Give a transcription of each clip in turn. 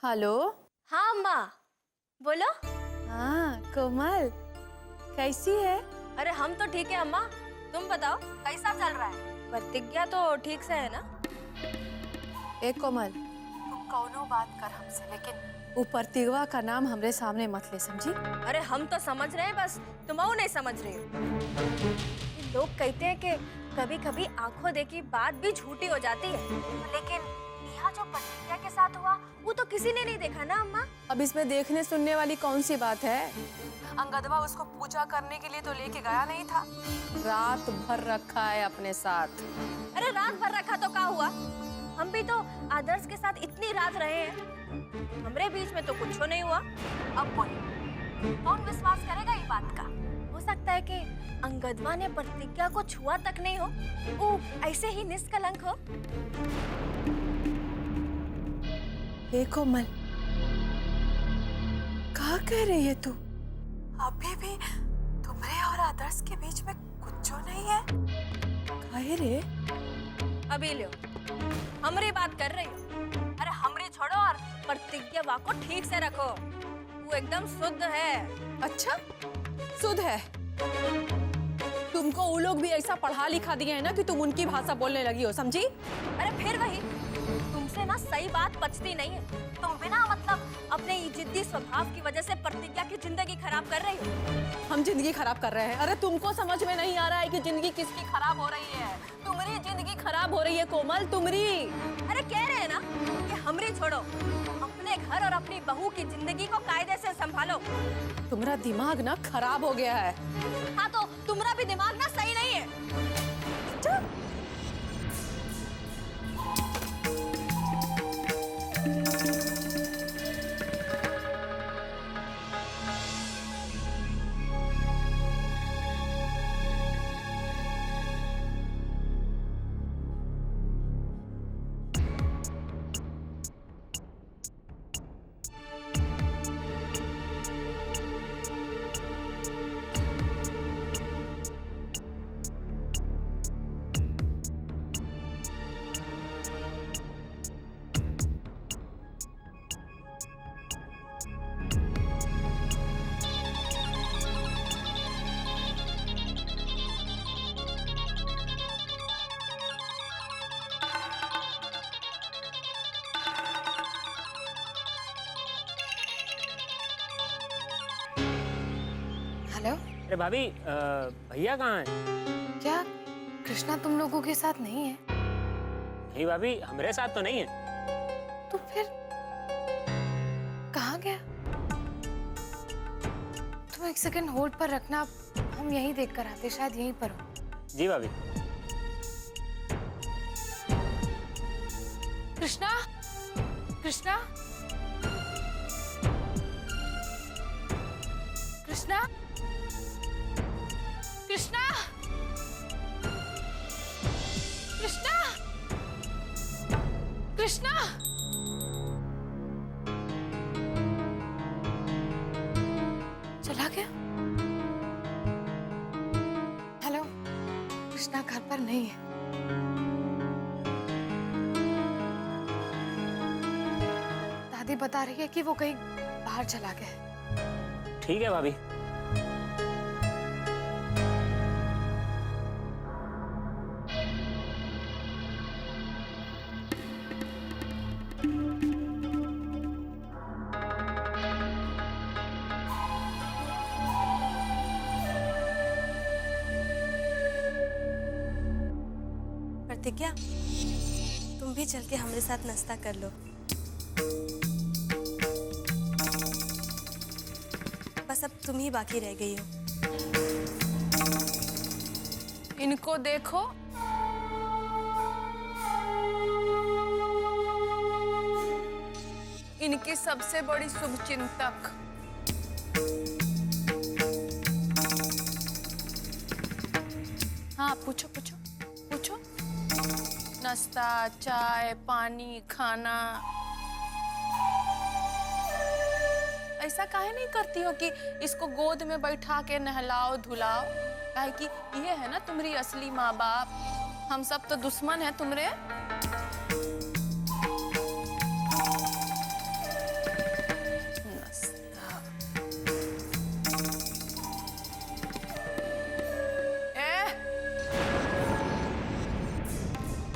Hello. हाँ अम्मा, बोलो। हाँ कोमल, कैसी है? अरे हम तो ठीक है अम्मा, तुम बताओ कैसा चल रहा है? प्रतिज्ञा तो ठीक से है ना? ए कोमल, तुम कौनो बात कर हमसे, लेकिन वो प्रतिज्ञा का नाम हमरे सामने मत ले, समझी? अरे हम तो समझ रहे हैं, बस तुम वो नहीं समझ रही हो। लोग कहते हैं कि कभी कभी आंखों देखी बात भी झूठी हो जाती है, लेकिन यहाँ जो प्रतिज्ञा के साथ हुआ वो तो किसी ने नहीं देखा ना अम्मा। अब इसमें देखने सुनने वाली कौन सी बात है? अंगदवा उसको पूजा करने के लिए तो लेके गया नहीं था, रात भर रखा है अपने साथ। अरे रात भर रखा तो क्या हुआ? हम भी तो आदर्श के साथ इतनी रात रहे हैं, हमरे बीच में तो कुछ नहीं हुआ। अब बोलो, कौन विश्वास करेगा ये बात का? हो सकता है कि अंगदवा ने प्रतिज्ञा को छुआ तक नहीं हो, वो ऐसे ही निष्कलंक हो। हे कोमल, क्या कह रही है तू? अभी भी तुम्हारे और आदर्श के बीच में कुछ जो नहीं है? काहे रे? अभी लो, हमरी बात कर रही हो। अरे हमरी छोड़ो और प्रतिज्ञा को ठीक से रखो, वो एकदम शुद्ध है। अच्छा, शुद्ध है? तुमको वो लोग भी ऐसा पढ़ा लिखा दिए है ना कि तुम उनकी भाषा बोलने लगी हो, समझी? अरे फिर वही, तुमसे ना सही बात पचती नहीं है। तुम बिना मतलब अपने जिद्दी स्वभाव की वजह से प्रतिज्ञा की जिंदगी खराब कर रही हो। हम जिंदगी खराब कर रहे हैं? अरे तुमको समझ में नहीं आ रहा है कि जिंदगी किसकी खराब हो रही है? तुम्हारी जिंदगी खराब हो रही है कोमल, तुम्हारी। अरे कह रहे हैं ना कि हमरी छोड़ो, अपने घर और अपनी बहू की जिंदगी को कायदे से संभालो। तुम्हारा दिमाग ना खराब हो गया है। हाँ तो तुम्हारा भी दिमाग ना सही नहीं है। हेलो। अरे भाभी, भैया कहाँ हैं? क्या कृष्णा तुम लोगों के साथ नहीं है? नहीं भाभी, हमारे साथ तो नहीं है। तो फिर कहाँ गया? तुम एक सेकंड होल्ड पर रखना, हम यहीं देख कर आते, शायद यहीं पर हो। जी भाभी। कृष्णा, कृष्णा, कृष्णा, कृष्णा, कृष्णा, कृष्णा। चला गया? हेलो, कृष्णा घर पर नहीं है। दादी बता रही है कि वो कहीं बाहर चला गया है। ठीक है भाभी। प्रतिज्ञा, तुम भी चल के हमारे साथ नाश्ता कर लो। बस अब तुम ही बाकी रह गई हो। इनको देखो, इनकी सबसे बड़ी शुभचिंतक। हाँ पूछो पूछो पूछो। नाश्ता, चाय, पानी, खाना। ऐसा काहे नहीं करती हो कि इसको गोद में बैठा के नहलाओ धुलाओ? काहे कि ये है ना तुम्हारी असली माँ बाप। हम सब तो दुश्मन हैं तुम्हारे।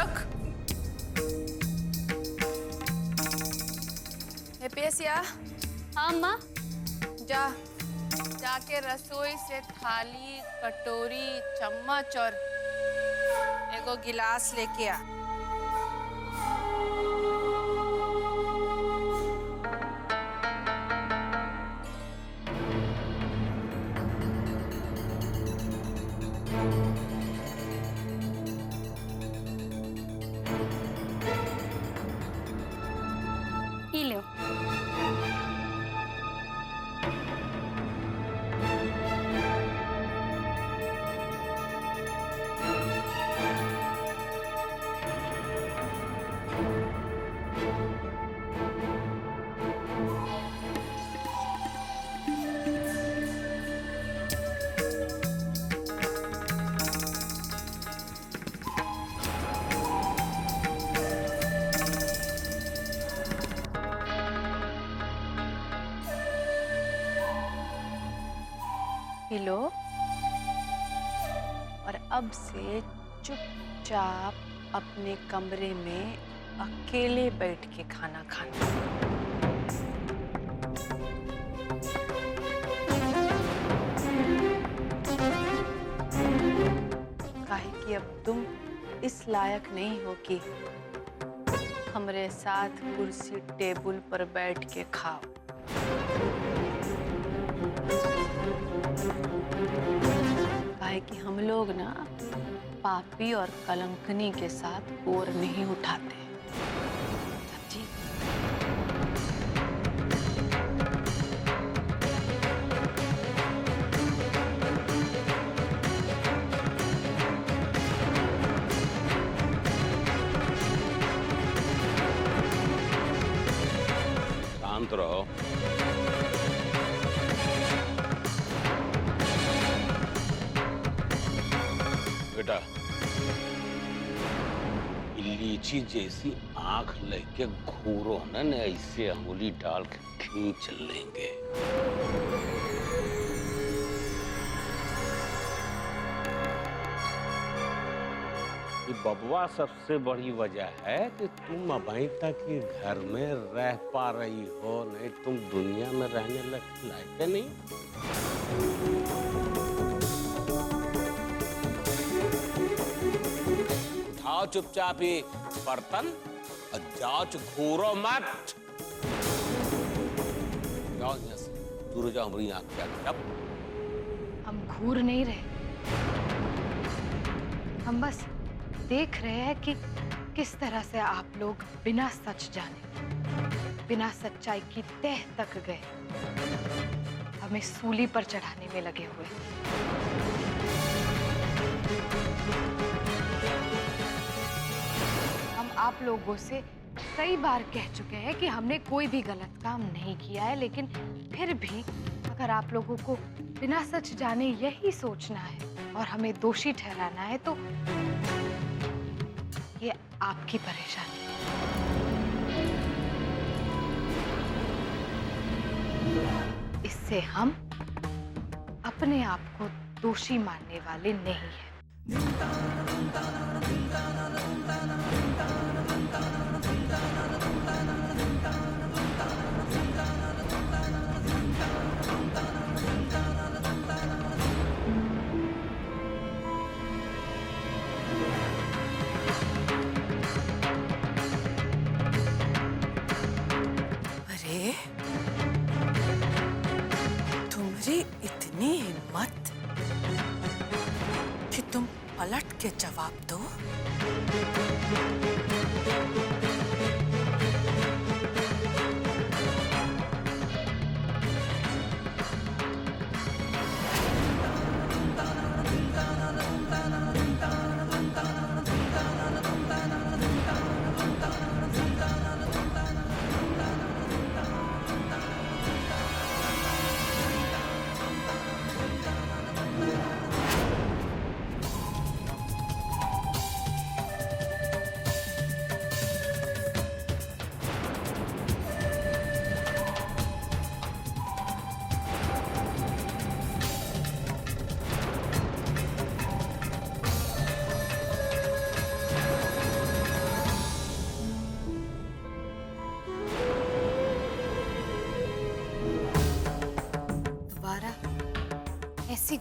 रख। ए पेशिया, हाँ माँ। जाके रसोई से थाली, कटोरी, चम्मच और एगो गिलास लेके आ। P low. पी लो और अब से चुपचाप अपने कमरे में अकेले बैठ के खाना खाना। काहे कि अब तुम इस लायक नहीं हो कि हमरे साथ कुर्सी टेबल पर बैठ के खाओ। काहे कि हम लोग ना पापी और कलंकनी के साथ गोर नहीं उठाते। समझी? शांत रहो। बेटा, लीची जैसी आंख लेके घूरो न, ऐसे अंगुली डाल के खींच लेंगे। ये बबुआ सबसे बड़ी वजह है कि तुम अभी तक ही घर में रह पा रही हो, नहीं तुम दुनिया में रहने लायक नहीं। उठाओ चुपचाप ही बर्तन और जाओ, घूरो मत। जाओ यहाँ से दूर जाओ, हमारी आंख के आगे। अब हम घूर नहीं रहे, हम बस देख रहे हैं कि किस तरह से आप लोग बिना सच जाने, बिना सच्चाई की तह तक गए, हमें सूली पर चढ़ाने में लगे हुए। हम आप लोगों से कई बार कह चुके हैं कि हमने कोई भी गलत काम नहीं किया है, लेकिन फिर भी अगर आप लोगों को बिना सच जाने यही सोचना है और हमें दोषी ठहराना है तो ये आपकी परेशानी है। इससे हम अपने आप को दोषी मानने वाले नहीं हैं। अरे, तुम्हारी इतनी हिम्मत कि तुम पलट के जवाब दो।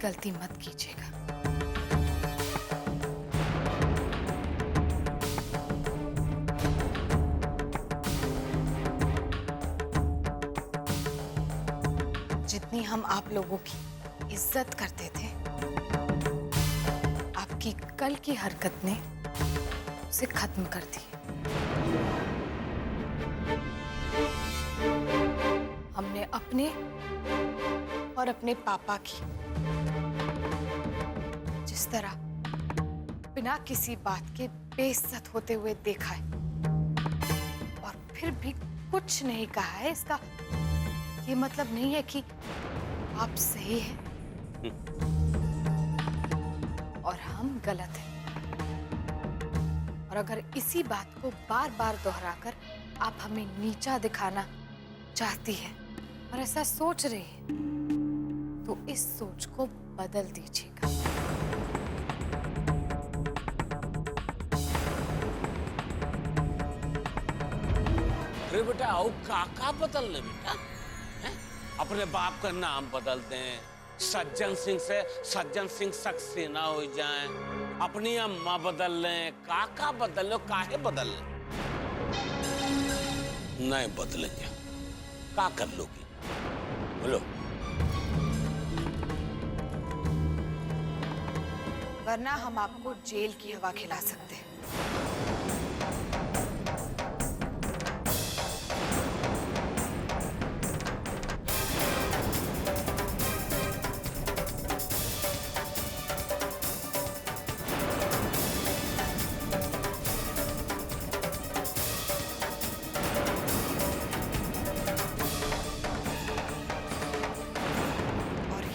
गलती मत कीजिएगा। जितनी हम आप लोगों की इज्जत करते थे, आपकी कल की हरकत ने उसे खत्म कर दी। हमने अपने और अपने पापा की जिस तरह बिना किसी बात के बेइज्जत होते हुए देखा है और फिर भी कुछ नहीं कहा है, इसका ये मतलब नहीं है कि आप सही हैं और हम गलत हैं। और अगर इसी बात को बार बार दोहराकर आप हमें नीचा दिखाना चाहती हैं और ऐसा सोच रही हैं, तो इस सोच को बदल दीजिएगा। अरे बेटा आओ, काका बदल ले बेटा, हैं? अपने बाप का नाम बदल दें, सज्जन सिंह से सज्जन सिंह सक्सेना हो जाए, अपनी अम्मा बदल लें, काका बदल लो, काहे बदल लें? नहीं बदलेंगे, का कर लोगी बोलो? वरना हम आपको जेल की हवा खिला सकते हैं।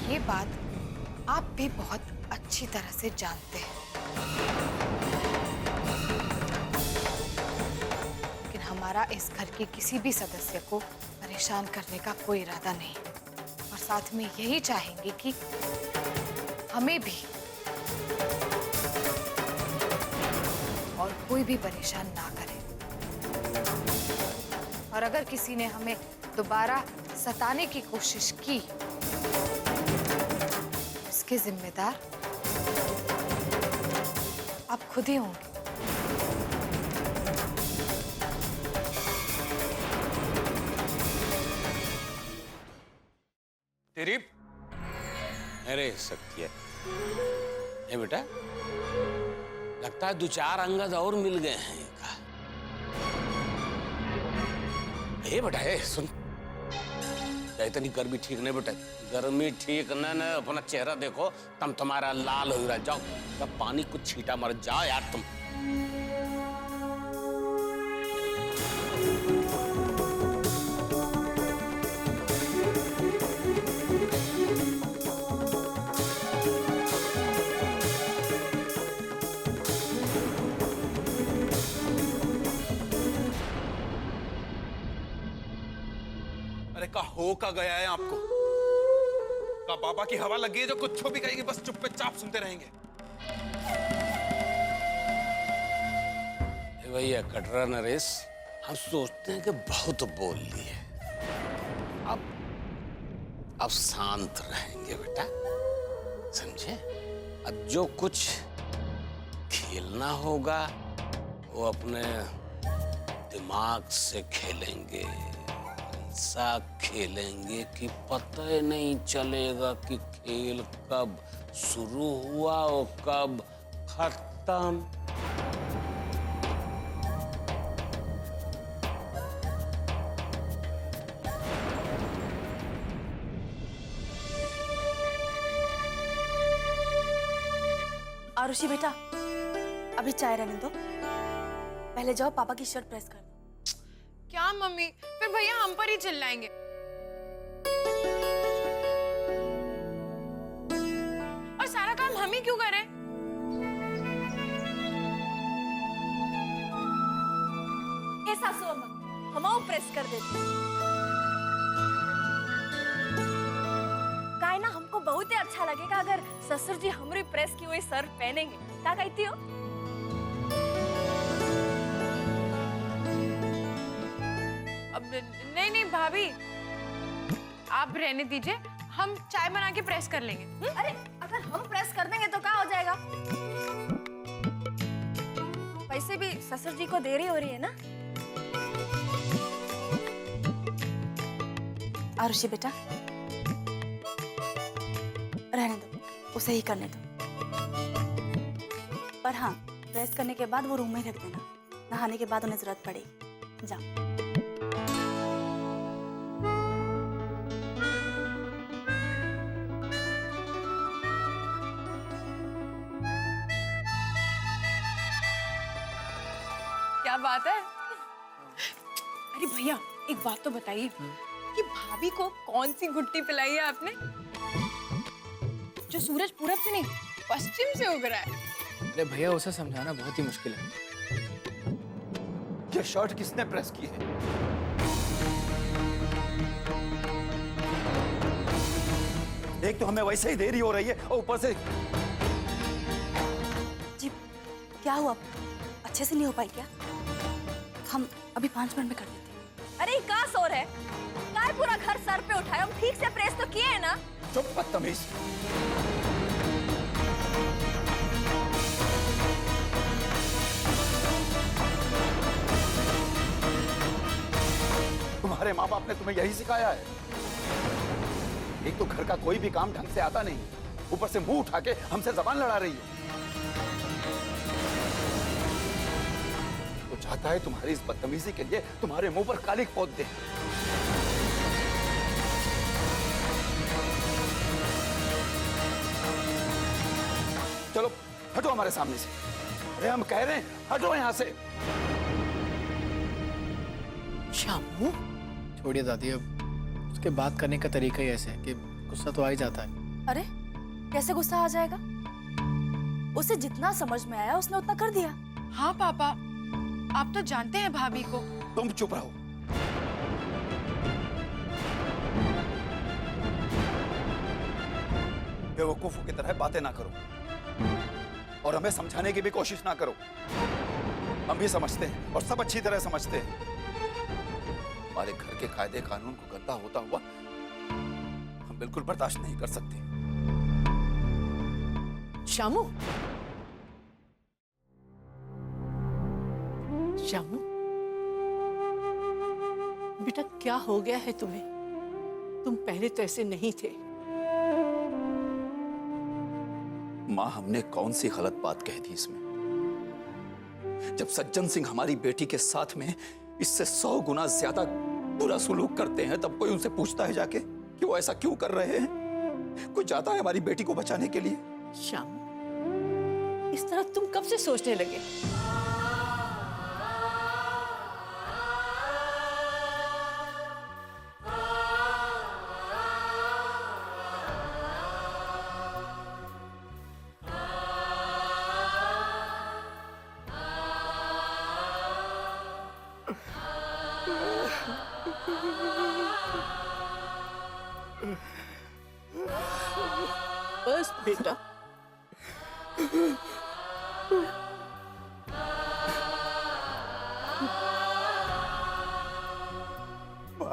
ये बात आप भी बहुत अच्छी तरह से जानते हैं, लेकिन हमारा इस घर के किसी भी सदस्य को परेशान करने का कोई इरादा नहीं और साथ में यही चाहेंगे कि हमें भी और कोई भी परेशान ना करे। और अगर किसी ने हमें दोबारा सताने की कोशिश की, इसके जिम्मेदार आप खुद ही होंगे। तेरी अरे सत्य है बेटा, लगता है 2-4 अंगद और मिल गए हैं इनका। ए बेटा ए सुन, इतनी गर्मी ठीक नहीं बेटा, गर्मी ठीक न अपना चेहरा देखो, तुम तुम्हारा लाल हो रहा, जाओ तब पानी कुछ छीटा मर जाओ यार तुम। अरे का हो का गया है आपको? का बाबा की हवा लगी है जो कुछ भी कहेगी बस चुप पे चाप सुनते रहेंगे। भैया कटरा नरेश, हम सोचते हैं कि बहुत बोल लिए, अब शांत रहेंगे बेटा, समझे? अब जो कुछ खेलना होगा वो अपने दिमाग से खेलेंगे, ऐसा खेलेंगे कि पता ही नहीं चलेगा कि खेल कब शुरू हुआ और कब खत्म। आरुषि बेटा, अभी चाय रहने दो, पहले जाओ पापा की शर्ट प्रेस कर दो। क्या मम्मी, फिर भैया हम पर ही चिल्लाएंगे। और सारा काम हम ही क्यों करें? ए सासू अम्मा, हम प्रेस कर देते। काय ना हमको बहुत ही अच्छा लगेगा अगर ससुर जी हमारी प्रेस की हुई शर्ट पहनेंगे। क्या कहती हो? अब नहीं नहीं भाभी, आप रहने दीजिए, हम चाय बना के प्रेस कर लेंगे। अरे अगर हम प्रेस कर देंगे तो क्या हो जाएगा? वैसे भी ससुर जी को देरी हो रही है ना। आरुषि बेटा, रहने दो, उसे ही करने दो। पर हाँ, प्रेस करने के बाद वो रूम में ही रख देना। नहाने के बाद उन्हें जरूरत पड़ेगी। जाओ। क्या बात है? अरे भैया, एक बात तो बताइए कि भाभी को कौन सी गुट्टी पिलाई है आपने, जो सूरज पूरब से नहीं पश्चिम से उग रहा है? अरे भैया, उसे समझाना बहुत ही मुश्किल है। ये शर्ट किसने प्रेस की है? एक तो हमें वैसे ही देरी हो रही है और ऊपर से जी, क्या हुआ? अच्छे से नहीं हो पाई क्या? हम अभी 5 मिनट में कर देते हैं। अरे क्या शोर है? क्या पूरा घर सर पे उठाए? हम ठीक से प्रेस तो किए हैं ना। चुप बदतमीज। तुम्हारे माँ बाप ने तुम्हें यही सिखाया है? एक तो घर का कोई भी काम ढंग से आता नहीं, ऊपर से मुंह उठा के हमसे जबान लड़ा रही है। तो चाहता है तुम्हारी इस बदतमीजी के लिए तुम्हारे मुंह पर कालिक पोत दे। चलो हटो हमारे सामने से। अरे हम कह रहे हैं हटो यहां से। शामू, छोड़िए दादी, अब उसके बात करने का तरीका ही ऐसे है कि गुस्सा तो आ ही जाता है। अरे कैसे गुस्सा आ जाएगा? उसे जितना समझ में आया उसने उतना कर दिया। हाँ पापा, आप तो जानते हैं भाभी को। तुम चुप रहो। बेवकूफों की तरह बातें ना करो और हमें समझाने की भी कोशिश ना करो। हम भी समझते हैं और सब अच्छी तरह समझते हैं। हमारे घर के कायदे कानून को गंदा होता हुआ हम बिल्कुल बर्दाश्त नहीं कर सकते। शामू, शामू बेटा, क्या हो गया है तुम्हें? तुम पहले तो ऐसे नहीं थे। माँ, हमने कौन सी गलत बात कह दी इसमें? जब सज्जन सिंह हमारी बेटी के साथ में इससे 100 गुना ज्यादा बुरा सुलूक करते हैं, तब कोई उनसे पूछता है जाके कि वो ऐसा क्यों कर रहे हैं? कोई जाता है हमारी बेटी को बचाने के लिए? शामू, इस तरह तुम कब से सोचने लगे? बस बेटा,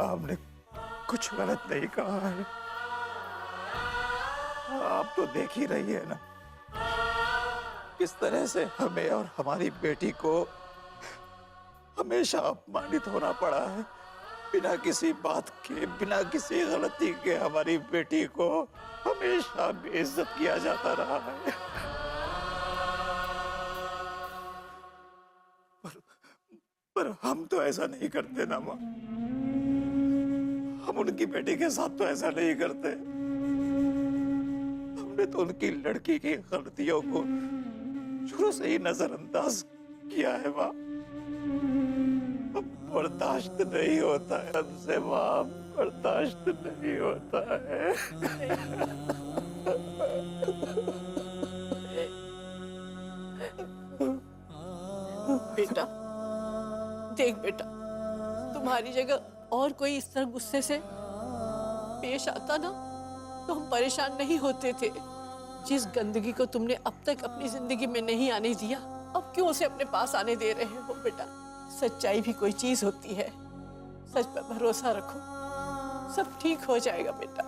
हमने कुछ गलत नहीं कहा है। आप तो देख ही रही है ना किस तरह से हमें और हमारी बेटी को हमेशा अपमानित होना पड़ा है। बिना किसी बात के, बिना किसी गलती के हमारी बेटी को हमेशा बेइज्जत किया जाता रहा है। पर हम तो ऐसा नहीं करते ना माँ। हम उनकी बेटी के साथ तो ऐसा नहीं करते। हमने तो उनकी लड़की की गलतियों को शुरू से ही नजरअंदाज किया है माँ। बर्दाश्त नहीं होता है हमसे माँ, बर्दाश्त नहीं होता है। बेटा देख बेटा, तुम्हारी जगह और कोई इस तरह गुस्से से पेश आता ना तो हम परेशान नहीं होते थे। जिस गंदगी को तुमने अब तक अपनी जिंदगी में नहीं आने दिया, अब क्यों उसे अपने पास आने दे रहे हो बेटा? सच्चाई भी कोई चीज होती है। सच पर भरोसा रखो, सब ठीक हो जाएगा बेटा।